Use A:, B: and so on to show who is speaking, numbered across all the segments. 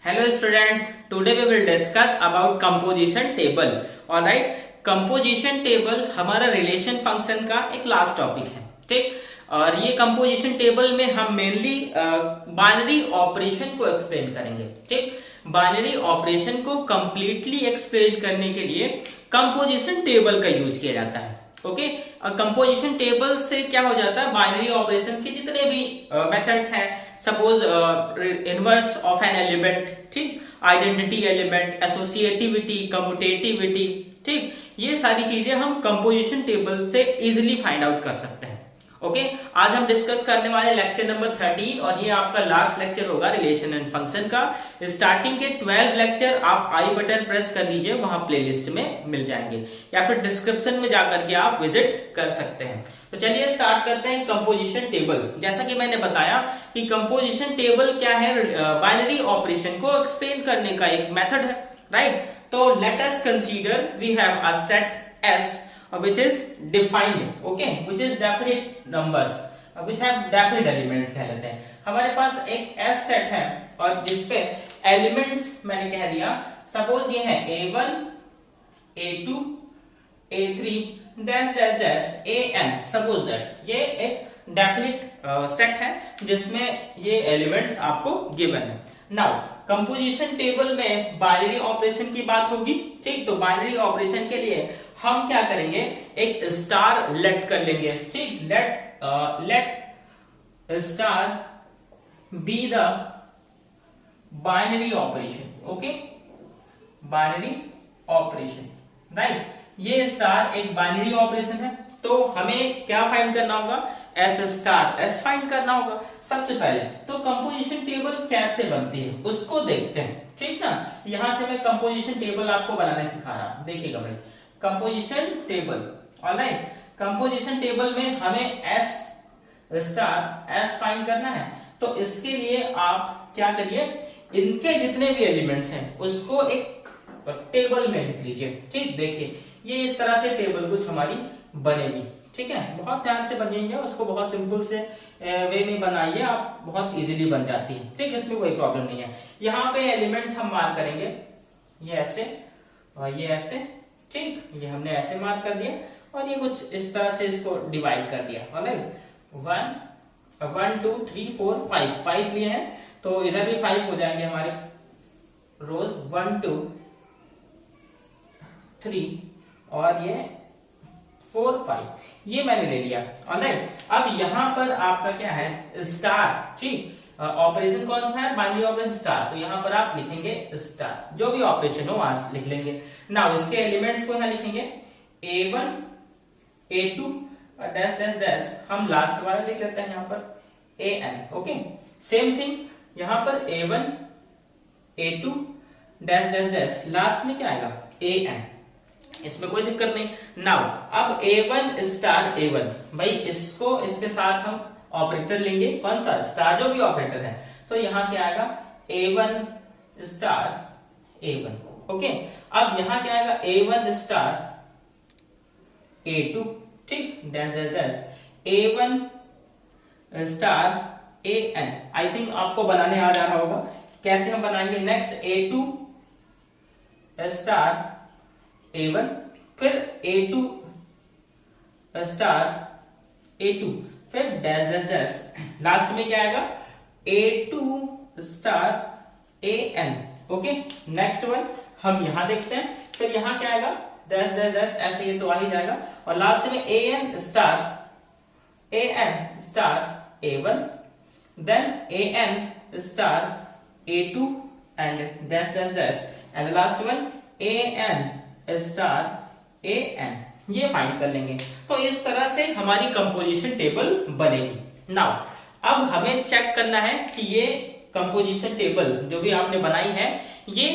A: Hello students, today we will discuss about composition table. Alright, composition table हमारा relation function का एक last topic है, ठीक। और ये कंपोजिशन टेबल में हम मेनली बाइनरी ऑपरेशन को एक्सप्लेन करेंगे, ठीक। बाइनरी ऑपरेशन को कंप्लीटली एक्सप्लेन करने के लिए कंपोजिशन टेबल का यूज किया जाता है। ओके, कंपोजिशन टेबल से क्या हो जाता है, बाइनरी ऑपरेशंस के जितने भी मेथड्स हैं, suppose inverse of an element, ठीक, आइडेंटिटी एलिमेंट, एसोसिएटिविटी, कम्यूटेटिविटी, ठीक, ये सारी चीजें हम कंपोजिशन टेबल से इजीली फाइंड आउट कर सकते हैं। ओके, आज हम डिस्कस करने वाले लेक्चर नंबर 13 और ये आपका लास्ट लेक्चर होगा रिलेशन एंड फंक्शन का। स्टार्टिंग के 12 लेक्चर आप आई बटन प्रेस कर दीजिए, वहां प्लेलिस्ट में मिल जाएंगे या फिर डिस्क्रिप्शन में जाकर के आप विजिट कर सकते हैं। तो चलिए स्टार्ट करते हैं कंपोजिशन टेबल। जैसा कि मैंने बताया कि कंपोजिशन टेबल क्या है, बाइनरी ऑपरेशन को एक्सप्लेन करने का एक मेथड है, राइट। तो let us consider we have a set S which is defined, okay, which is definite numbers, which have definite elements कह लेते हैं। हमारे पास एक S सेट है और जिसपे एलिमेंट्स मैंने कह दिया, सपोज ये है A1, A2, A3 dash dash dash AN, suppose that ये एक डेफिनिट सेट है जिसमें ये एलिमेंट्स आपको गिवन है। नाउ कंपोजिशन टेबल में बाइनरी ऑपरेशन की बात होगी, ठीक। तो बाइनरी ऑपरेशन के लिए हम क्या करेंगे, एक स्टार लेट कर लेंगे, ठीक। Let star be the binary operation, okay, binary operation, right. ये स्टार एक बाइनरी ऑपरेशन है, तो हमें क्या फाइंड करना होगा, एस स्टार एस फाइंड करना होगा सबसे पहले। तो कंपोजिशन टेबल कैसे बनती है उसको देखते हैं, ठीक ना। यहां से मैं कंपोजिशन टेबल आपको बनाने सिखा रहा हूं, देखिएगा भाई। Composition table, alright. Composition table में हमें एस स्टार एस फाइंड करना है, तो इसके लिए आप क्या करिए, इनके जितने भी एलिमेंट्स हैं उसको एक टेबल में लिख लीजिए, ठीक। देखिए ये इस तरह से टेबल कुछ हमारी बनेगी, ठीक है। बहुत ध्यान से बनेंगे, उसको बहुत सिंपल से वे में बनाइए आप, बहुत इजीली बन जाती है, ठीक। इसमें कोई प्रॉब्लम नहीं है। यहाँ पे एलिमेंट्स हम मार्क करेंगे, ये ऐसे और ये ऐसे, ठीक। ये हमने ऐसे मार्क कर दिया और ये कुछ इस तरह से इसको डिवाइड कर दिया, ऑलराइट। 1 2 3 4 5 लिए हैं, तो इधर भी 5 हो जाएंगे हमारे रोज, 1 2 3 और ये 4 5, ये मैंने ले लिया, ऑलराइट। अब यहां पर आपका क्या है, स्टार, ठीक। ऑपरेशन कौन सा है, बाइनरी ऑपरेशन स्टार, तो यहां पर आप लिखेंगे स्टार, जो भी ऑपरेशन हो वहां लिख लेंगे। नाउ इसके एलिमेंट्स को यहां लिखेंगे A1 A2 और डैश डैश डैश, हम लास्ट वाला लिख लेते हैं यहां पर AN, ओके। सेम थिंग यहां पर A1 A2 dash dash dash, last में क्या आएगा AN, इसमें कोई दिक्कत नहीं। नाउ अब A1 स्टार A1, भाई इसको इसके साथ हम ऑपरेटर लेंगे, कौन सा, स्टार, जो भी ऑपरेटर है, तो यहां से आएगा A1 स्टार A1, ओके। अब यहां क्या आएगा, A1 स्टार A2, ठीक, dash dash dash, A1 star AN। I think आपको बनाने आ जा रहा होगा, कैसे हम बनाएंगे। नेक्स्ट A2 स्टार A1, फिर A2 स्टार A2, फिर डैश डैश डैश, लास्ट में क्या आएगा A2 star AN, okay. Next one हम यहां देखते हैं, फिर यहां क्या आएगा डैश डैश डैश, ऐसे ये तो आ ही जाएगा, और लास्ट में AN star A1, then AN star A2 and dash dash dash, and last one AN star AN, ये फाइंड कर लेंगे। तो इस तरह से हमारी कंपोजिशन टेबल बनेगी। नाउ अब हमें चेक करना है कि ये कंपोजिशन टेबल जो भी आपने बनाई है, ये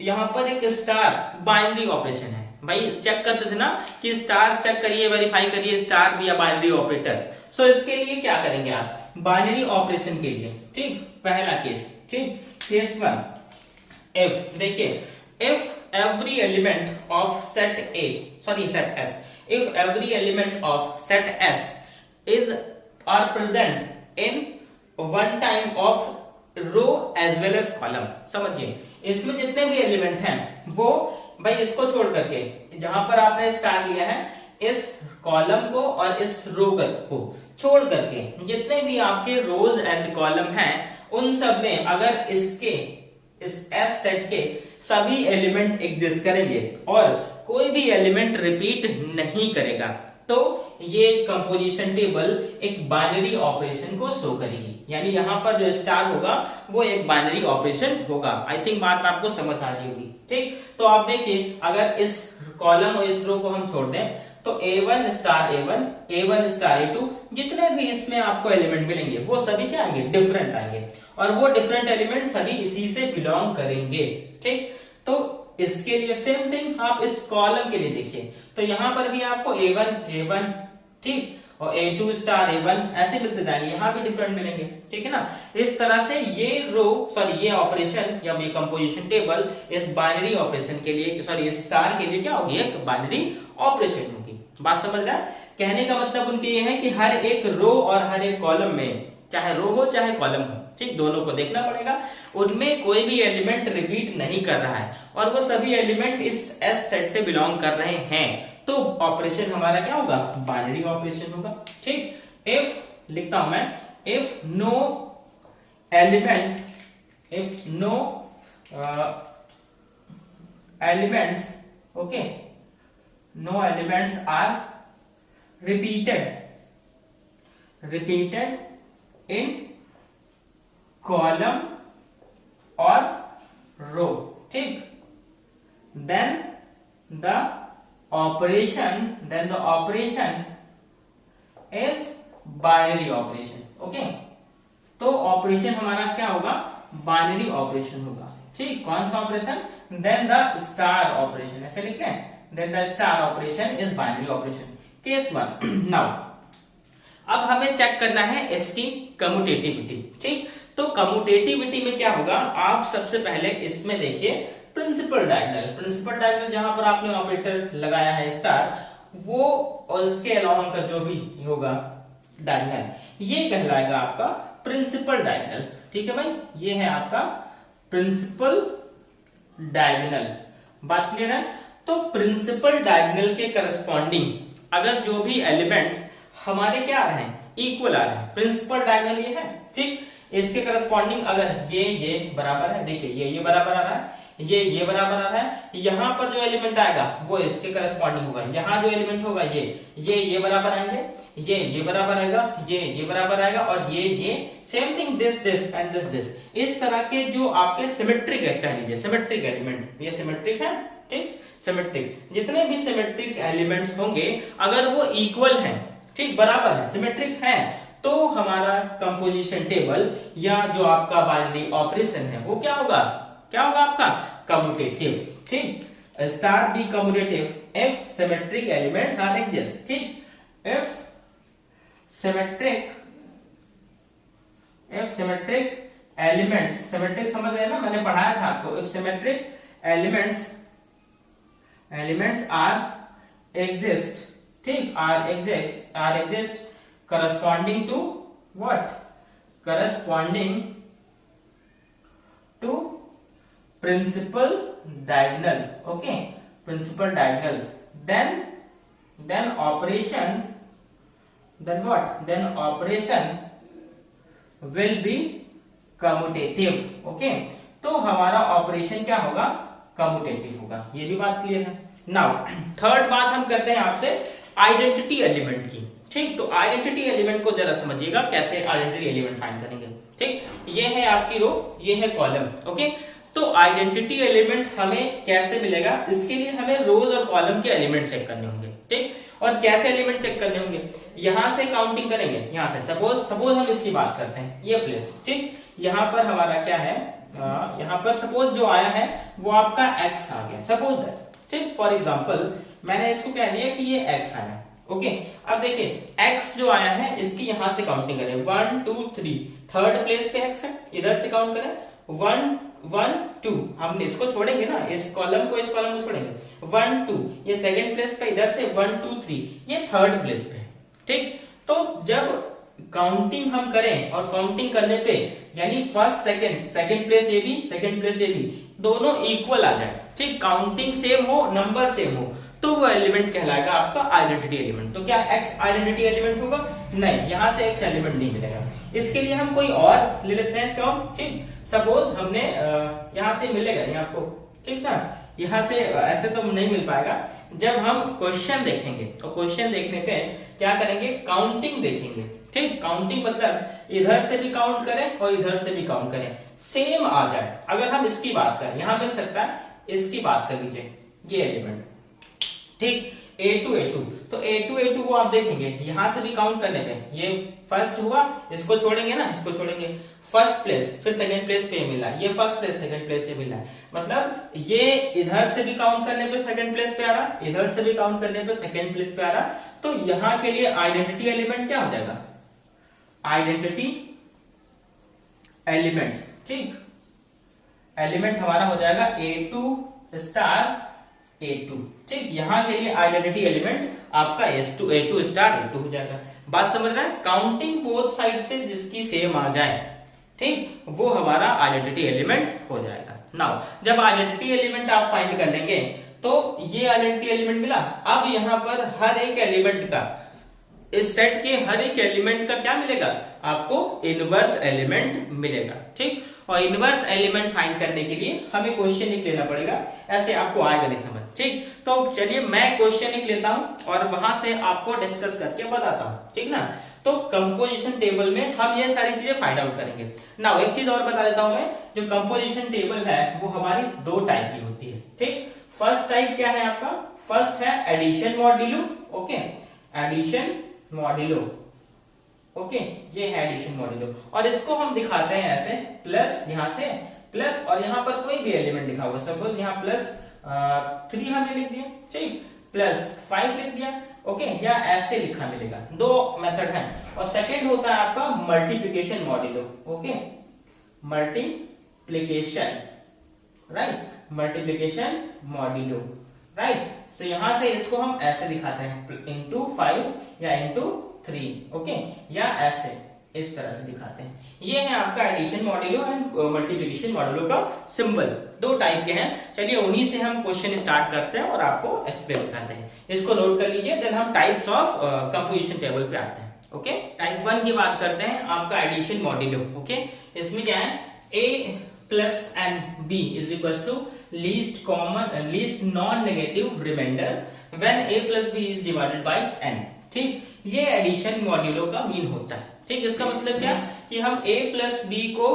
A: यहां पर एक स्टार बाइनरी ऑपरेशन है। भाई चेक करते थे ना कि स्टार चेक करिए, वेरीफाई करिए स्टार भी या बाइनरी ऑपरेटर। सो इसके लिए क्या करेंगे आप, बाइनरी ऑपरेशन के लिए, ठीक, पहला केस, ठीक, केस 1, इफ, देखिए, if every element of set S, if every element of set S is are present in one time of row as well as column. समझिए, इसमें जितने भी एलिमेंट हैं वो भाई इसको छोड़ करके, जहां पर आपने स्टार लिया है, इस कॉलम को और इस रो को छोड़ करके जितने भी आपके रोज एंड कॉलम हैं उन सब में अगर इसके इस एस सेट के सभी एलिमेंट एग्जिस्ट करेंगे और कोई भी एलिमेंट रिपीट नहीं करेगा तो ये कंपोजिशन टेबल एक बाइनरी ऑपरेशन को शो करेगी। यानी यहां पर जो स्टार होगा वो एक बाइनरी ऑपरेशन होगा। आई थिंक बात आपको समझ आ रही होगी। ठीक, तो आप देखिए अगर इस कॉलम और इस रो को हम छोड़ दें तो A1 star A1, A1 star A2, जितने भी इसमें आपको एलिमेंट मिलेंगे वो सभी क्या आएंगे, डिफरेंट आएंगे, और वो डिफरेंट एलिमेंट सभी इसी से बिलोंग करेंगे। ठीक, तो इसके लिए सेम थिंग आप इस कॉलम के लिए देखिए, तो यहां पर भी आपको A1 A1, ठीक, और A2 स्टार A1 ऐसे मिलते जाएंगे, यहां भी डिफरेंट मिलेंगे। ठीक है ना, इस तरह से ये ऑपरेशन या ये कंपोजिशन टेबल इस बाइनरी ऑपरेशन के लिए, इस स्टार के लिए क्या होगी, एक बाइनरी ऑपरेशन होगी। बात समझ रहा है? कहने का मतलब उनके ये है कि हर एक रो और हर एक कॉलम में, चाहे रो हो चाहे कॉलम हो, ठीक, दोनों को देखना पड़ेगा, उनमें कोई भी एलिमेंट रिपीट नहीं कर रहा है और वो सभी एलिमेंट इस एस सेट से बिलोंग कर रहे हैं, तो ऑपरेशन हमारा क्या होगा, बाइनरी ऑपरेशन होगा। ठीक, इफ लिखता हूं मैं, if no elements okay, no elements are repeated in column or row, ठीक, then the operation is binary operation। Okay, तो ऑपरेशन हमारा क्या होगा, बाइनरी ऑपरेशन होगा। ठीक, कौन सा operation, then the star operation, ऐसे लिख रहे हैं, then the star operation is binary operation। case 1 now अब हमें चेक करना है इसकी कम्यूटेटिविटी। ठीक, तो कम्यूटेटिविटी में क्या होगा, आप सबसे पहले इसमें देखिए प्रिंसिपल डायगोनल जहां पर आपने ऑपरेटर लगाया है स्टार, वो और इसके अलावा का जो भी होगा डायगोनल, ये कहलाएगा आपका प्रिंसिपल डायगोनल। ठीक है भाई, ये है आपका प्रिंसिपल डायगोनल। बात क्लियर है? तो प्रिंसिपल डायगोनल के करस्पॉन्डिंग अगर जो भी एलिमेंट्स हमारे क्या आ रहे हैं, इक्वल आ रहे हैं, प्रिंसिपल डायगोनल ये है। ठीक, इसके करस्पॉन्डिंग अगर ये बराबर है, देखिए ये बराबर आ रहा है, ये बराबर आ रहा है, यहां पर जो एलिमेंट आएगा वो इसके करस्पॉन्डिंग होगा, यहां जो एलिमेंट होगा ये बराबर आएंगे, ये बराबर आएगा, ये बराबर आएगा, और ये same thing this and this. इस तरह के जो आपके सिमेट्रिक है, कह लीजिए सिमेट्रिक एलिमेंट, ये सिमेट्रिक है। ठीक, सिमेट्रिक जितने भी सिमेट्रिक एलिमेंट्स होंगे अगर वो इक्वल हैं, ठीक, बराबर है, सिमेट्रिक हैं, तो हमारा कंपोजिशन टेबल या जो आपका बाइनरी ऑपरेशन है वो क्या होगा आपका कम्यूटेटिव। ठीक, star be commutative if symmetric elements are exist. ठीक, इफ सिमेट्रिक एलिमेंट्स, सिमेट्रिक समझ रहे हैं ना, मैंने पढ़ाया था आपको, if symmetric elements are exist, ठीक, are exist corresponding to what, corresponding to principal diagonal, okay, principal diagonal, then operation will be commutative। okay, तो हमारा ऑपरेशन क्या होगा, कम्यूटेटिव होगा। ये भी बात क्लियर है। नाउ थर्ड बात हम करते हैं आपसे आइडेंटिटी एलिमेंट की। ठीक, तो आइडेंटिटी एलिमेंट को जरा समझिएगा, कैसे आइडेंटिटी एलिमेंट फाइंड करेंगे। ठीक, ये है आपकी रो, ये है कॉलम। ओके, तो आइडेंटिटी एलिमेंट हमें कैसे मिलेगा, इसके लिए हमें रोज और कॉलम के एलिमेंट चेक करने होंगे। ठीक, और कैसे एलिमेंट चेक करने होंगे, यहां से काउंटिंग करेंगे, यहां से सपोज हम इसकी बात करते हैं, ये प्लेस। ठीक, यहां पर हमारा क्या है, यहां पर सपोज जो आया है वो आपका x आ गया, सपोज दैट। ठीक, फॉर एग्जांपल मैंने इसको कह दिया कि ये x आया। ओके, अब देखिए x जो आया है इसकी यहां से काउंटिंग करें, 1 2 3, थर्ड प्लेस पे x है, इधर से काउंट करें, 1 1 2, हम इसको छोड़ेंगे ना, इस कॉलम को छोड़ेंगे, 1 2, ये सेकंड प्लेस पे, इधर से 1 2 3, ये थर्ड प्लेस पे। ठीक, तो जब काउंटिंग हम करें और काउंटिंग करने पे यानी first second place a b, second place a b दोनों इक्वल आ जाए, ठीक, काउंटिंग सेम हो, नंबर सेम हो, तो वो एलिमेंट कहलाएगा आपका आइडेंटिटी एलिमेंट। तो क्या एक्स आइडेंटिटी एलिमेंट होगा? नहीं, यहां से एक्स एलिमेंट नहीं मिलेगा। इसके लिए हम कोई और ले लेते हैं टर्म, ठीक, सपोज हमने यहां से मिलेगा ये आपको, ठीक ना, यहां से ऐसे तो नहीं मिल पाएगा। जब हम क्वेश्चन देखेंगे तो क्वेश्चन देखने पे क्या करेंगे, काउंटिंग देखेंगे, ठीक, काउंटिंग मतलब इधर से भी काउंट करें और इधर से भी काउंट करें, सेम आ जाए। अगर हम इसकी बात करें, यहां मिल सकता है, इसकी बात कर लीजिए, ये एलिमेंट, ठीक, A2 तो A2 को आप देखेंगे यहां से भी काउंट करने पे ये फर्स्ट हुआ, इसको छोड़ेंगे ना, इसको छोड़ेंगे, फर्स्ट प्लेस, फिर सेकंड प्लेस पे मिला, ये फर्स्ट प्लेस सेकंड प्लेस पे मिला, मतलब ये इधर से भी काउंट करने पे सेकंड प्लेस पे आ रहा, इधर से भी काउंट करने पे सेकंड प्लेस पे आ रहा, तो यहां के लिए आइडेंटिटी एलिमेंट क्या हो जाएगा, आइडेंटिटी एलिमेंट, ठीक, एलिमेंट हमारा हो जाएगा A2 स्टार A2, ठीक, यहां के लिए आइडेंटिटी एलिमेंट आपका A2 स्टार A2 हो जाएगा। बात समझ रहे हैं? काउंटिंग बोथ साइड से जिसकी सेम आ जाए, ठीक, वो हमारा आइडेंटिटी एलिमेंट हो जाएगा। नाउ जब आइडेंटिटी एलिमेंट आप फाइंड कर लेंगे तो ये आइडेंटिटी एलिमेंट मिला, अब यहां पर हर एक एलिमेंट का, इस सेट के हर एक एलिमेंट का क्या मिलेगा आपको, इनवर्स एलिमेंट मिलेगा, ठीक, और इनवर्स एलिमेंट फाइंड करने के लिए हमें क्वेश्चन लिख लेना पड़ेगा, ऐसे आपको आएगा नहीं समझ, ठीक। तो चलिए मैं क्वेश्चन लिख लेता हूं और वहां से आपको डिस्कस करके बताता हूं, ठीक ना। तो कंपोजिशन टेबल में हम ये सारी चीजें फाइंड आउट करेंगे। नाउ एक चीज और बता देता हूं मैं, जो कंपोजिशन टेबल है वो हमारी दो टाइप की होती है, ठीक। फर्स्ट टाइप क्या है आपका, फर्स्ट है addition modulo, okay, addition modulo, okay, ये है एडिशन मॉड्यूलो, और इसको हम दिखाते हैं ऐसे, प्लस यहां से प्लस और यहां पर कोई भी एलिमेंट लिखा हुआ, सपोज यहां प्लस 3 हमने लिख दिया, ठीक, प्लस 5 लिख दिया, ओके, या ऐसे लिखा मिलेगा, दो मेथड है। और सेकंड होता है आपका multiplication modulo, okay, multiplication, right, multiplication modulo, right. तो यहां से इसको हम ऐसे दिखाते हैं, इंटू 5 या इंटू 3, ओके, या ऐसे इस तरह से दिखाते हैं। ये है आपका addition modulo and multiplication modulo का सिंबल, दो टाइप के हैं। चलिए उन्हीं से हम क्वेश्चन स्टार्ट करते हैं और आपको एक्सप्लेन करते हैं। इसको नोट कर लीजिए, देन हम टाइप्स ऑफ कंपोजिशन टेबल पे आते हैं, ओके। टाइप 1 की बात करते हैं, आपका एडिशन मॉड्यूलो, ओके, इसमें क्या है, a plus n b is equal to least non negative remainder when a plus b is divided by n, ठीक, ये एडिशन मॉड्यूलो का मीन होता है, ठीक। इसका मतलब क्या कि हम a प्लस बी को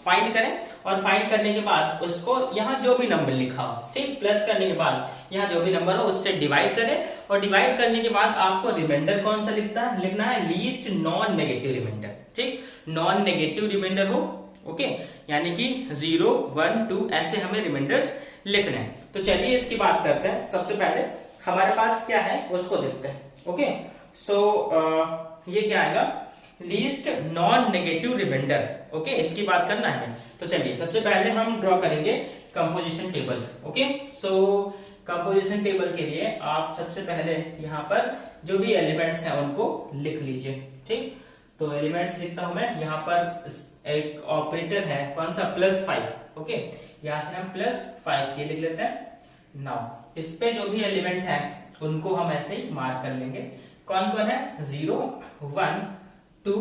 A: फाइंड करें और फाइंड करने के बाद उसको यहाँ जो भी नंबर लिखा हो, ठीक, प्लस करने के बाद यहाँ जो भी नंबर हो उससे डिवाइड करें, और डिवाइड करने के बाद आपको रिमाइंडर कौन सा लिखना है, लीस्ट नॉन नेगेटिव रिमाइंडर, ठीक, नॉन नेगेटिव रिमाइंडर हो, ओके, यानी कि 0 1 2 ऐसे हमें रिमाइंडर्स लिखने हैं। तो चलिए इसकी बात करते हैं। सबसे पहले हमारे पास क्या है उसको देखते हैं, ओके। सो ये क्या आएगा, least non negative remainder, okay, इसकी बात करना है। तो चलिए सबसे पहले हम ड्रॉ करेंगे कंपोजिशन टेबल, ओके। सो कंपोजिशन टेबल के लिए आप सबसे पहले यहाँ पर जो भी एलिमेंट्स हैं उनको लिख लीजिए, ठीक। तो एलिमेंट्स लिखता हूं मैं, यहाँ पर एक ऑपरेटर है कौन सा, +5, ओके, यहाँ से हम +5 ये लिख लेते हैं। नाउ इस पे जो भी एलिमेंट है उनको हम ऐसे ही मार्क कर लेंगे, कौन कौन है, 0 1 2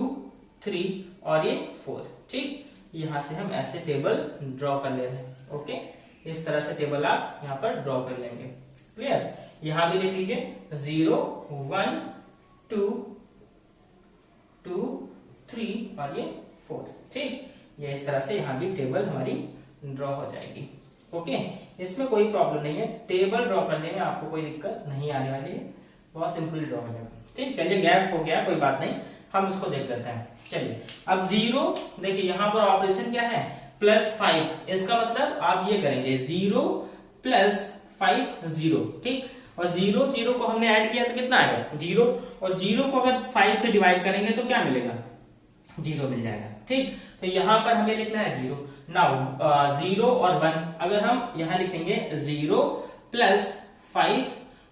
A: 3 और ये 4, ठीक। यहां से हम ऐसे टेबल ड्रॉ कर ले रहे हैं, ओके, इस तरह से टेबल आप यहां पर ड्रॉ कर लेंगे, क्लियर। यहां भी लिख लीजिए 0 1 2 2 3 और ये 4, ठीक। ये इस तरह से यहां भी टेबल हमारी ड्रॉ हो जाएगी, ओके। इसमें कोई प्रॉब्लम नहीं है, टेबल ड्रॉ करने में आपको कोई दिक्कत नहीं आने वाली है, बहुत सिंपली ड्रॉ हो जाएगा, ठीक। चलिए गैप हो गया, कोई बात नहीं, हम इसको देख लेते हैं। चलिए अब 0, देखिए यहां पर ऑपरेशन क्या है, +5, इसका मतलब आप ये करेंगे 0 + 5 0, ठीक। और 0 0 को हमने ऐड किया तो कितना आएगा, 0, और 0 को अगर 5 से डिवाइड करेंगे तो क्या मिलेगा, 0 मिल जाएगा, ठीक। तो यहां पर हमें लिखना है 0। नाउ 0 और 1 अगर हम यहां लिखेंगे 0 + 5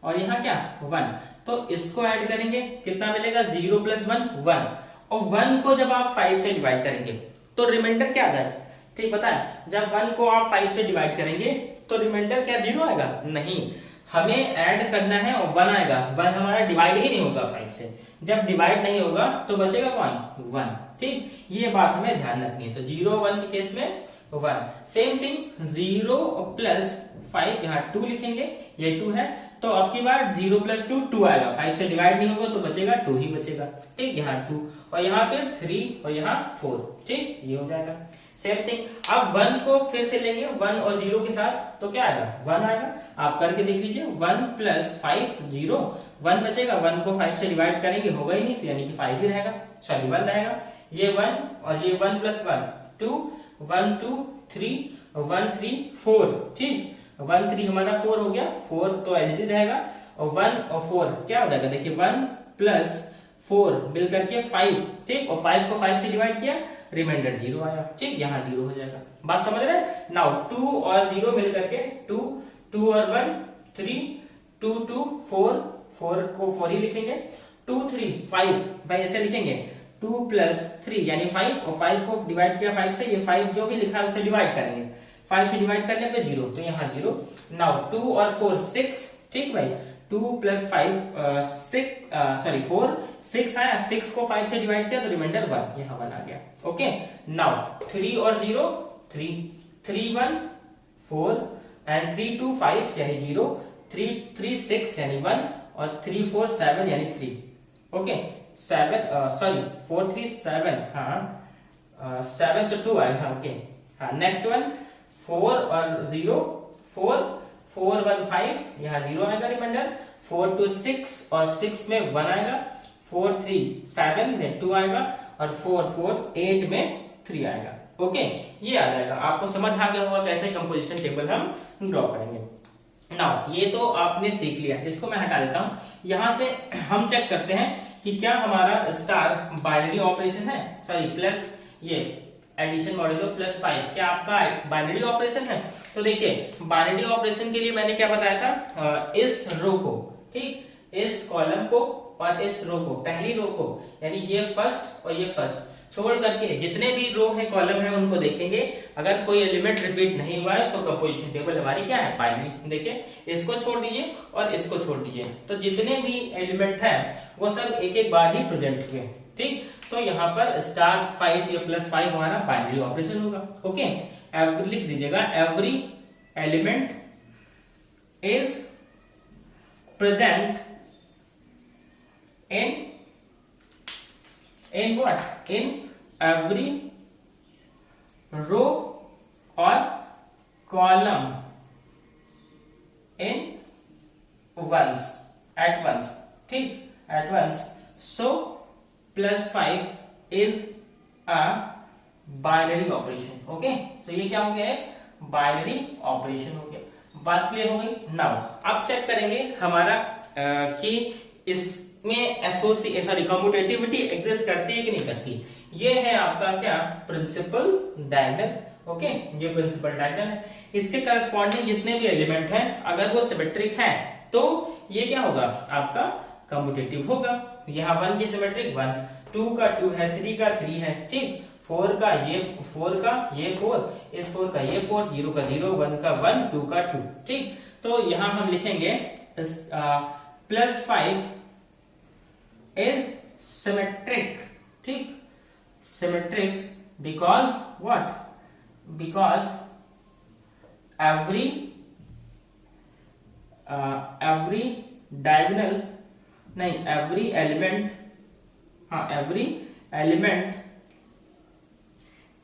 A: और यहां क्या 1, तो इसको ऐड करेंगे कितना मिलेगा, 0 + 1 1, और 1 को जब आप 5 से डिवाइड करेंगे तो रिमाइंडर क्या आ जाएगा, ठीक पता है, जब 1 को आप 5 से डिवाइड करेंगे तो रिमाइंडर क्या 0 आएगा, नहीं, हमें ऐड करना है और 1 आएगा। 1 हमारा डिवाइड ही नहीं होगा 5 से, जब डिवाइड नहीं होगा तो बचेगा कौन, 1, ठीक, ये बात हमें ध्यान रखनी है। तो 0 1 के केस में 1, सेम थिंग 0 प्लस 5, यहाँ 2 लिखेंगे, ये 2 है, तो अब की बार 0 प्लस 2 2 आएगा, 5 से डिवाइड नहीं होगा तो बचेगा 2 ही बचेगा, ठीक, यहाँ 2 और यहाँ फिर 3 और यहाँ 4, ठीक, ये हो जाएगा। सेम थिंग अब 1 को फिर से लेंगे 1 और 0 के साथ, तो क्या आएगा 1 आएगा, आप करके देख लीजिए, 1 प्लस 5 0, 1 बचेगा, 1 को 5 से डिवाइड करेंगे होगा ही नहीं, तो यानी कि 5 ही रहेगा, सॉरी 1 रहेगा, ये 1 और ये 1 प्लस 1 2, 1 2 3 1 3 4, ठीक, 1 3 हमारा 4 हो गया, 4 तो एज इट इज रहेगा, और 1 और 4 क्या हो जाएगा, देखिए 1 प्लस 4 मिल करके 5, ठीक, और 5 को 5 से डिवाइड किया, रिमाइंडर 0 आया, ठीक, यहाँ 0 हो जाएगा, बात समझ रहे हैं। नाउ 2 और 0 मिल करके 2, 2 और 1 3, 2 2 4, 4 को 4 ही लिखेंगे, 2 3 5, भाई ऐसे लिखेंगे, 2 प्लस 3 यानी 5, और 5 को डिवाइड किया 5 से, ये 5 जो भी लिखा है उसे डिवाइड करेंगे, 5 से डिवाइड करने पे 0, तो यहाँ 0। नाउ 2 और 4 6, ठीक भाई, 2 प्लस 5 4 6 आया, 6 को 5 से डिवाइड किया तो रिमाइंडर 1, यहाँ 1 आ गया, ओके। नाउ 3 और 0 3, 3 1 4 एंड 3 2 5 यानी 0, 3 3 6 यानी 1 और 3 4 7 यानी 3, ओके, 7 सॉरी 4 3 7, हाँ 7 तो 2 आएगा, ओके, हाँ नेक्स्ट वन 4 और 0 4 4 1 5, यहाँ 0 आएगा रिमाइंडर, 4 2 6 और 6 में 1 आएगा, 4 3 7 में 2 आएगा, और 4 4 8 में 3 आएगा, ओके, ये आ जाएगा। आपको समझ आ गया होगा कैसे कंपोजिशन टेबल हम ड्रॉ करेंगे। नाउ ये तो आपने सीख लिया, इसको मैं हटा देता हूं, यहां से हम चेक करते हैं कि क्या हमारा स्टार बाइनरी ऑपरेशन है, सॉरी प्लस ये एडिशन मॉड्यूलो प्लस 5 क्या आपका बाइनरी ऑपरेशन है। तो देखिए बाइनरी ऑपरेशन के लिए मैंने क्या बताया था, इस रो को, ठीक, इस कॉलम को और इस रो को, पहली रो को, यानी ये फर्स्ट और ये फर्स्ट छोड़ करके जितने भी रो है कॉलम है उनको देखेंगे, अगर कोई एलिमेंट रिपीट नहीं हुआ है तो कंपोजिशन टेबल हमारी क्या है, बाइनरी। देखिए इसको छोड़ दीजिए और इसको छोड़ दीजिए, तो जितने भी एलिमेंट है वो सब एक एक बार ही प्रेजेंट हुए, ठीक, तो यहाँ पर स्टार 5 या प्लस 5 हमारा बाइनरी ऑपरेशन होगा, ओके। एवरी लिख दीजिएगा, every element is present in what, in every row or column in once, at once, ठीक, at once, so plus 5 is a binary operation, okay, so ये क्या हो गया है, बाइनरी ऑपरेशन हो गया, बात क्लियर हो गई। नाउ अब चेक करेंगे हमारा कि इसमें एसोसिएशन सॉरी कम्यूटेटिविटी एग्जिस्ट करती है कि नहीं करती। ये है आपका क्या, प्रिंसिपल डायगोनल, ओके, ये प्रिंसिपल डायगोनल है, इसके करस्पॉन्डिंग जितने भी एलिमेंट हैं अगर वो सिमेट्रिक हैं तो ये क्या होगा, आपका कम्यूटेटिव होगा। यहाँ 1 की सिमेट्रिक 1, 2 का 2 है, 3 का 3 है, ठीक, 4 का ये 4 का ये 4, इस 4 का ये 4, 0 का 0, 1 का 1, 2 का 2, ठीक। तो यहाँ हम लिखेंगे प्लस 5 इज सिमेट्रिक, ठीक, symmetric because what, because every diagonal नहीं, every element, हाँ every element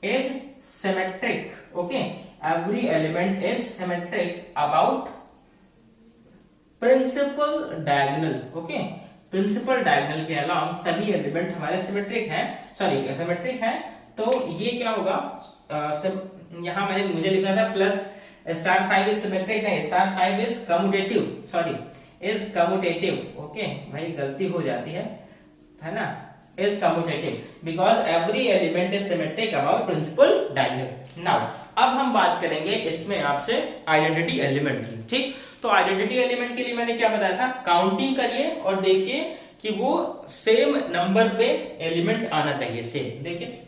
A: is symmetric, okay, every element is symmetric about principal diagonal, okay, principal diagonal के अलावा सभी एलिमेंट हमारे सिमेट्रिक हैं, सॉरी सिमेट्रिक हैं। तो ये क्या होगा, यहाँ मैंने मुझे लिखना था प्लस स्टार 5 इज सिमेट्रिक, नहीं star 5 is commutative, sorry is commutative, okay भाई गलती हो जाती है ना, is commutative because every element is symmetric about principal diagonal. Now अब हम बात करेंगे इसमें आपसे आइडेंटिटी एलिमेंट की, ठीक। तो आइडेंटिटी एलिमेंट के लिए मैंने क्या बताया था, काउंटिंग करिए और देखिए कि वो सेम नंबर पे एलिमेंट आना चाहिए, सेम। देखिए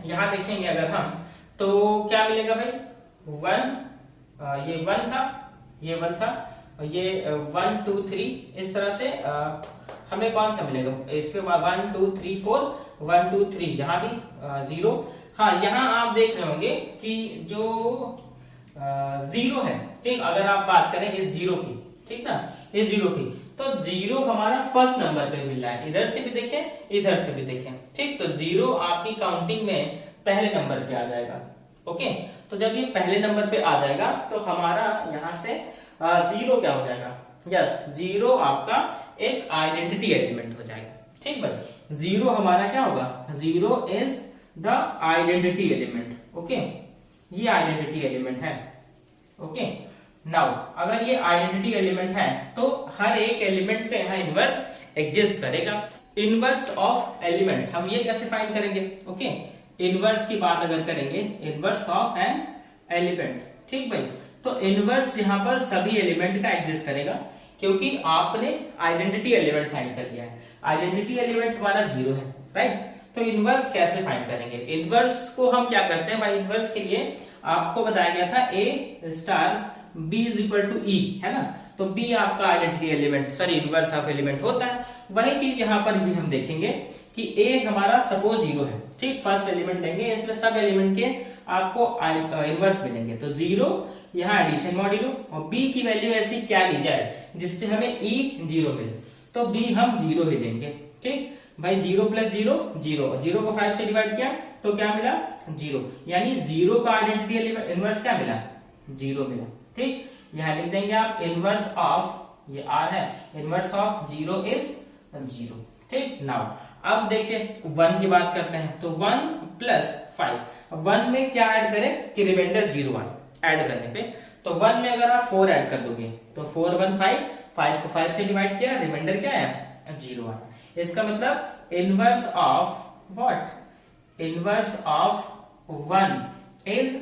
A: यहां देखेंगे अगर हम, तो क्या मिलेगा भाई, 1, ये 1 था, ये 1 था, और ये 1 2 3, इस तरह से हमें कौन सा मिलेगा इस पे, 1 2 3 4, 1 2 3, यहाँ भी 0। हाँ, यहाँ आप देख रहे होंगे कि जो 0 है, ठीक, अगर आप बात करें इस 0 की, ठीक ना, इस 0 की, तो 0 हमारा फर्स्ट नंबर पे मिल रहा है, इधर से भी देखें इधर से भी देखें, ठीक। तो 0 आपकी काउंटिंग में पहले नंबर पे आ जाएगा। ओके, तो जब ये पहले नंबर पे आ जाएगा तो हमारा यहाँ से 0 क्या हो जाएगा, यस 0 आपका एक आइडेंटिटी एलिमेंट हो जाएगा, ठीक भाई। 0 हमारा क्या होगा, 0 is the identity element. Okay, ये आइडेंटिटी एलिमेंट है। ओके, नाउ अगर ये आइडेंटिटी एलिमेंट है तो हर एक एलिमेंट पे यहाँ इनवर्स एग्जिस्ट करेगा। इनवर्स ऑफ एलिमेंट हम ये कैसे फाइंड करेंगे, ओके, इनवर्स की बात अगर करेंगे, इनवर्स ऑफ एन एलिमेंट, ठीक भाई। तो इनवर्स यहाँ पर सभी एलिमेंट का एग्जिस्ट करेगा, क्योंकि आपने आइडेंटिटी एलिमेंट फाइंड कर लिया है। आइडेंटिटी एलिमेंट हमारा 0 है, राइट। तो इनवर्स कैसे फाइंड करेंगे, इनवर्स को हम क्या करते हैं भाई, इनवर्स के लिए आपको बताया गया था A star B is equal to E, है ना। तो B आपका identity element, sorry inverse of element होता है। वही चीज यहाँ पर भी हम देखेंगे कि A हमारा सपोज 0 है, ठीक, फर्स्ट एलिमेंट लेंगे, इसमें सब एलिमेंट के आपको इनवर्स मिलेंगे। तो 0 यहाँ एडिशन मॉड्यूलो, और B की वैल्यू ऐसी क्या ली जाए जिससे हमें E 0 मिले, तो B हम 0 ही लेंगे, ठीक भाई। 0 प्लस 0 0, 0 को 5 से डिवाइड किया तो क्या मिला, 0, यानी 0 का आइडेंटिटी एलिमेंट इनवर्स क्या मिला, 0 मिला, ठीक। यहां लिख देंगे आप इनवर्स ऑफ, ये R है, इनवर्स ऑफ 0 इज 0, ठीक। नाउ अब देखिए 1 की बात करते हैं, तो 1 प्लस 5, 1 में क्या ऐड करें कि रिमाइंडर 0 आए, ऐड करने पे, तो 1 में अगर आप 4 ऐड कर दोगे तो 4 1 5, 5 को 5 से डिवाइड किया, रिमाइंडर क्या है, 0 आया। इसका मतलब inverse of what, inverse of 1 is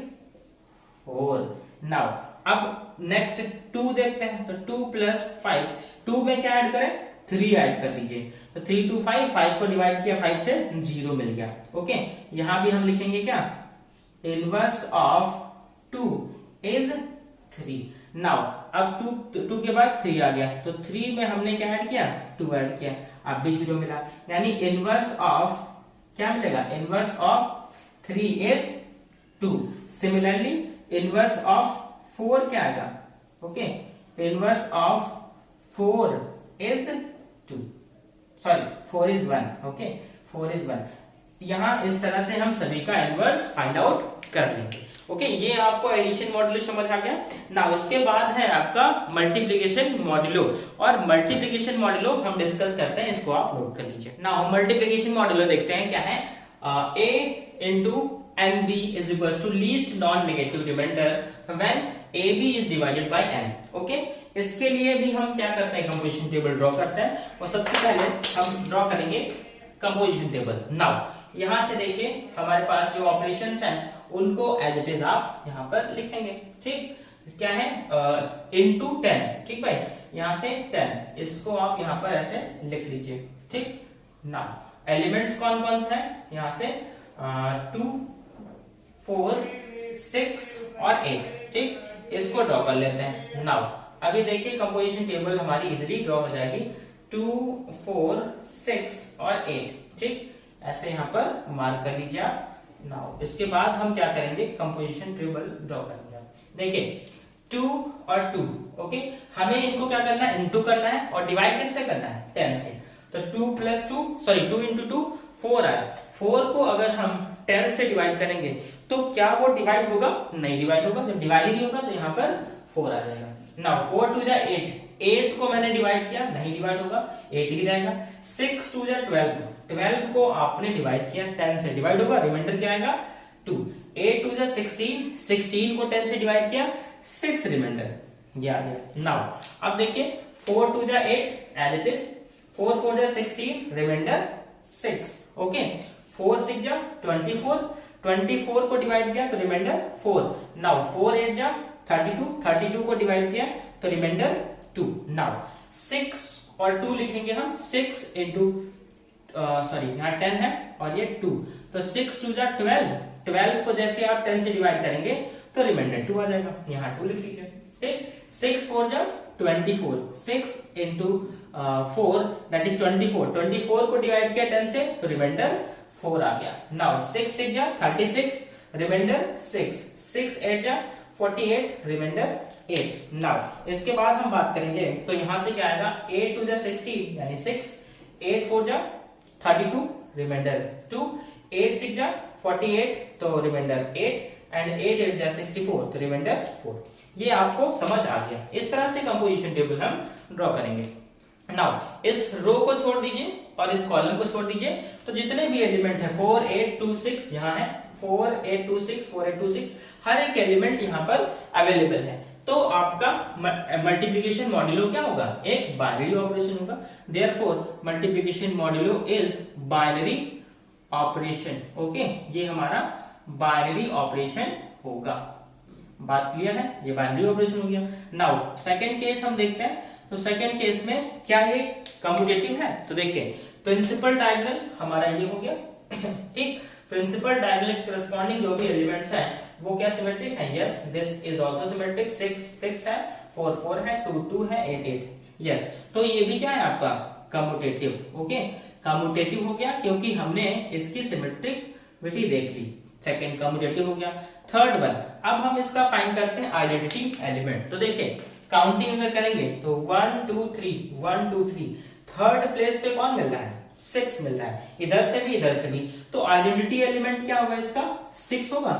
A: 4। Now अब नेक्स्ट 2 देखते हैं, तो 2 प्लस 5, 2 में क्या ऐड करें, 3 ऐड कर दीजिए, तो 3 2 5, 5 को डिवाइड किया 5 से, 0 मिल गया। ओके, यहां भी हम लिखेंगे क्या, इनवर्स ऑफ 2 इज 3। नाउ अब 2 के बाद 3 आ गया, तो 3 में हमने क्या ऐड किया, 2 ऐड किया, अब भी 0 मिला, यानी इनवर्स ऑफ क्या मिलेगा, inverse of 3 is 2। Similarly inverse of 4 क्या आएगा, okay, inverse of 4 is 2, sorry 4 is 1, okay, 4 is 1। यहां इस तरह से हम सभी का इनवर्स फाइंड आउट कर लेंगे। ओके, ये आपको एडिशन मॉड्यूलो समझ आ गया ना। उसके बाद है आपका मल्टीप्लिकेशन मॉड्यूलो, और मल्टीप्लिकेशन मॉड्यूलो हम डिस्कस करते हैं, इसको आप नोट कर लीजिए ना। मल्टीप्लिकेशन मॉड्यूलो देखते हैं क्या है, a into nb is equals to least non-negative remainder when ab is divided by n। Okay, इसके लिए भी हम क्या करते हैं, कंपोजिशन टेबल ड्रॉ करते हैं, और सबसे पहले हम ड्रॉ करेंगे कंपोजिशन टेबल। नाउ यहां से देखिए हमारे पास जो ऑपरेशंस हैं उनको एज इट इज आप यहां पर लिखेंगे, ठीक। क्या है, इनटू 10, ठीक भाई, यहां से 10, इसको आप यहां पर ऐसे लिख लीजिए, ठीक। नाउ एलिमेंट्स कौन कौन से हैं, यहां से 2 4 6 और 8, ठीक, इसको ड्रॉ कर लेते हैं। नाउ अभी देखिए कंपोजिशन टेबल हमारी इजीली ड्रॉ हो जाएगी, 2 4 6 और 8, ठीक, ऐसे यहां पर मार्क कर लीजिए आप। नाउ इसके बाद हम क्या करेंगे, कंपोजिशन टेबल ड्रॉ करेंगे। देखिए 2 और 2, ओके, हमें इनको क्या करना है, इनटू करना है, और डिवाइड किससे करना है, 10 से। तो 2 प्लस 2, सॉरी 2 इंटू 2 4 आया, 4 को अगर हम 10 से डिवाइड करेंगे तो क्या वो डिवाइड होगा, नहीं डिवाइड होगा, जब डिवाइड ही नहीं होगा तो यहाँ पर 4 आ जाएगा। नाउ 4 2 जा 8, 8 को मैंने डिवाइड किया, नहीं डिवाइड होगा, 8 ही रहेगा। 6 2 जा 12, 12 को आपने डिवाइड किया, 10 से डिवाइड होगा, रिमाइंडर क्या आएगा, 2। 8 2 जा 16, 16 को 10 से डिवाइड किया, 6 रिमाइंडर, ये आ गया। नाउ अब देखिए 4 2 जा 8 एज इट इज, 4 4 जा 16, रिमाइंडर 6, ओके। 4 6 जा 24, 24 को डिवाइड किया तो रिमाइंडर 4। नाउ 4 8 जा 32, 32 को डिवाइड किया तो रिमाइंडर 2। नाउ 6 और 2 लिखेंगे हम 6 इंटू सॉरी यहाँ 10 है और ये 2, तो 6 2 जा 12, 12 को जैसे आप 10 से डिवाइड करेंगे तो रिमाइंडर 2 आ जाएगा, यहाँ 2 लिख लीजिए। ठीक, 6 4 जा 24, 6 इंटू 4 दैट इज 24, 24 को डिवाइड किया 10 से तो रिमाइंडर 4 आ गया। नाउ 6 6 जा 36, रिमाइंडर 6, 6 8 जा 48, रिमाइंडर 8। नाउ इसके बाद हम बात करेंगे तो यहां से क्या आएगा, 8 2 जा 16 यानी 6, 8 4 जा 32, रिमाइंडर 2, 8 6 जा 48 तो रिमाइंडर 8 एंड 8 8 जा 64 तो रिमाइंडर 4। ये आपको समझ आ गया। इस तरह से कंपोजिशन टेबल हम ड्रॉ करेंगे। नाउ इस रो को छोड़ दीजिए और इस कॉलम को छोड़ दीजिए, तो जितने भी एलिमेंट है 4 8 2 6 यहाँ है, 4 8 2 6 4 8 2 6 हर एक एलिमेंट यहाँ पर अवेलेबल है। तो आपका मल्टीप्लिकेशन मॉड्यूलो क्या होगा, एक बाइनरी ऑपरेशन होगा। Therefore multiplication modulo is binary operation. Okay, ये हमारा बाइनरी ऑपरेशन होगा। बात क्लियर है, ये बाइनरी ऑपरेशन हो गया। नाउ सेकंड केस हम देखते हैं, तो सेकंड केस में क्या ये कम्यूटेटिव है, तो देखिए प्रिंसिपल डायगोनल हमारा ये हो गया। ठीक, प्रिंसिपल डायगोनल के करस्पॉन्डिंग जो भी एलिमेंट्स हैं वो क्या सिमेट्रिक है, yes this is also symmetric. 6 6 है, 4 4 है, 2 2 है, 8 8 यस। तो ये भी क्या है आपका कम्यूटेटिव। ओके, कम्यूटेटिव हो गया क्योंकि हमने इसकी सिमेट्रिसिटी देख ली। सेकंड कम्यूटेटिव हो गया। थर्ड वन, अब हम इसका फाइंड करते हैं आइडेंटिटी एलिमेंट। तो देखिए काउंटिंग अगर करेंगे तो 1 2 3 1 2 3, थर्ड प्लेस पे कौन मिल रहा है, 6 मिल रहा है, इधर से भी इधर से भी। तो आइडेंटिटी एलिमेंट क्या होगा इसका, 6 होगा।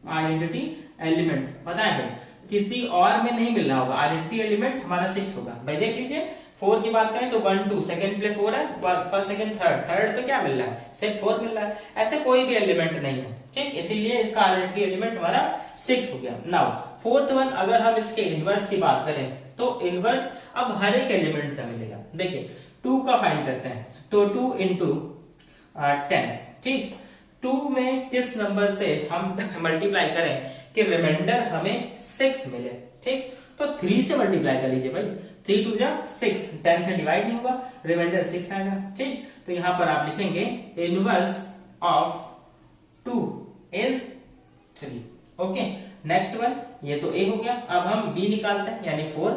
A: आइडेंटिटी एलिमेंट पता है किसी और में नहीं मिल रहा होगा, आइडेंटिटी एलिमेंट हमारा 6 होगा। भाई देख लीजिए 4 की बात करें तो 1 2, सेकंड प्लेस 4 है, फर्स्ट सेकंड थर्ड, थर्ड पे क्या मिल रहा है, सिर्फ 4 मिल रहा है। ऐसे कोई भी एलिमेंट नहीं है। ठीक, इसीलिए इसका आइडेंटिटी एलिमेंट हमारा 6 हो गया। नाउ फोर्थ वन, अगर हम इसके इनवर्स की बात करें तो इनवर्स अब हर एक एलिमेंट का मिलेगा। देखिए 2 का फाइंड करते हैं, तो 2 इंटू 10। ठीक, 2 में किस नंबर से हम मल्टीप्लाई करें कि रिमाइंडर हमें 6 मिले। ठीक, तो 3 से मल्टीप्लाई कर लीजिए भाई, 3 2 जा 6, 10 से डिवाइड नहीं होगा, रिमाइंडर 6 आएगा। ठीक, तो यहां पर आप लिखेंगे inverse of 2 is 3। Okay, next one, ये तो ए हो गया। अब हम बी निकालते हैं यानी 4।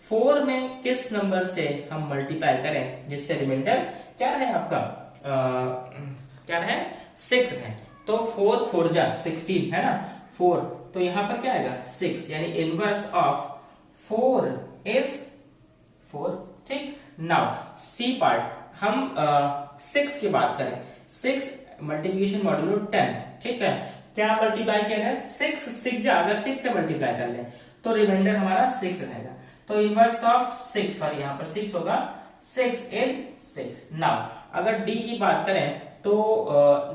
A: 4 में किस नंबर से हम मल्टीप्लाई करें जिससे रिमाइंडर क्या रहे आपका, क्या रहे, 6 रहे। तो 4 4 जा 16 है ना, 4, तो यहां पर क्या आएगा 6, यानी इनवर्स ऑफ 4 इज 4। ठीक, नाउ सी पार्ट, हम 6 की बात करें, 6 मल्टीप्लिकेशन मॉड्यूलो 10। ठीक है, क्या मल्टीप्लाई किया है, 6 6 जा, अगर 6 से मल्टीप्लाई कर ले तो रिमाइंडर हमारा 6 रहेगा। तो इनवर्स ऑफ 6, सॉरी यहाँ पर 6 होगा, 6 इज 6। नाउ अगर डी की बात करें तो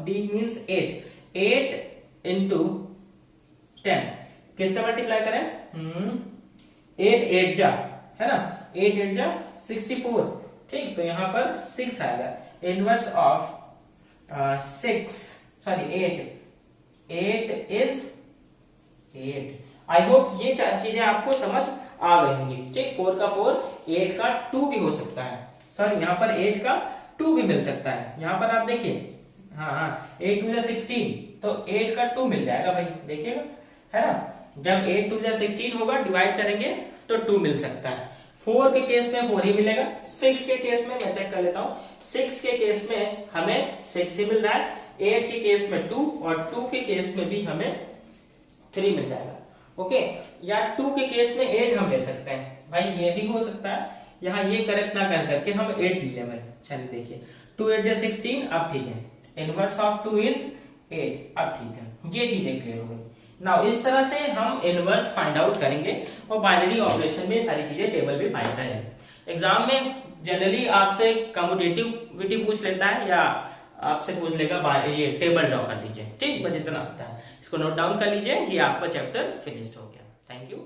A: डी मींस 8, 8 इंटू 10 किससे मल्टीप्लाई करें, 8 8 जा है ना, 8 8 जा 64। ठीक, तो यहां पर 6 आएगा। Inverse of 6 sorry 8 is 8। I hope ये चीजें आपको समझ आ गई होंगी। ठीक, 4 का 4, 8 का 2 भी हो सकता है, सॉरी यहाँ पर 8 का 2 भी मिल सकता है। यहाँ पर आप देखिए, हाँ हाँ 8 2 जा 16, तो 8 का 2 मिल जाएगा भाई, देखिएगा है ना। जब 8 2 जा 16 होगा, डिवाइड करेंगे तो 2 मिल सकता है। 4 के केस में 4 ही मिलेगा। 6 के केस में मैं चेक कर लेता हूँ, 6 के केस में हमें 6 ही मिल रहा है, 8 के केस में 2 और 2 के केस में भी हमें 3 मिल जाएगा। ओके, या 2 के केस में 8 हम ले सकते हैं भाई, ये भी हो सकता है। यहाँ ये करेक्ट ना कर करके हम 8 ले भाई। चलिए देखिए 2 8 जा 16, अब ठीक है। इनवर्स ऑफ 2 इज 8, अब ठीक है, ये चीजें क्लियर हो गई। नाउ इस तरह से हम इनवर्स फाइंड आउट करेंगे और बाइनरी ऑपरेशन में सारी चीजें टेबल भी फाइंड करेंगे। एग्जाम में जनरली आपसे कम्यूटेटिविटी पूछ लेता है या आपसे पूछ लेगा ये टेबल ड्रॉ कर लीजिए। ठीक, बस इतना होता है, इसको नोट डाउन कर लीजिए। ये आपका चैप्टर फिनिश्ड हो गया। Thank you.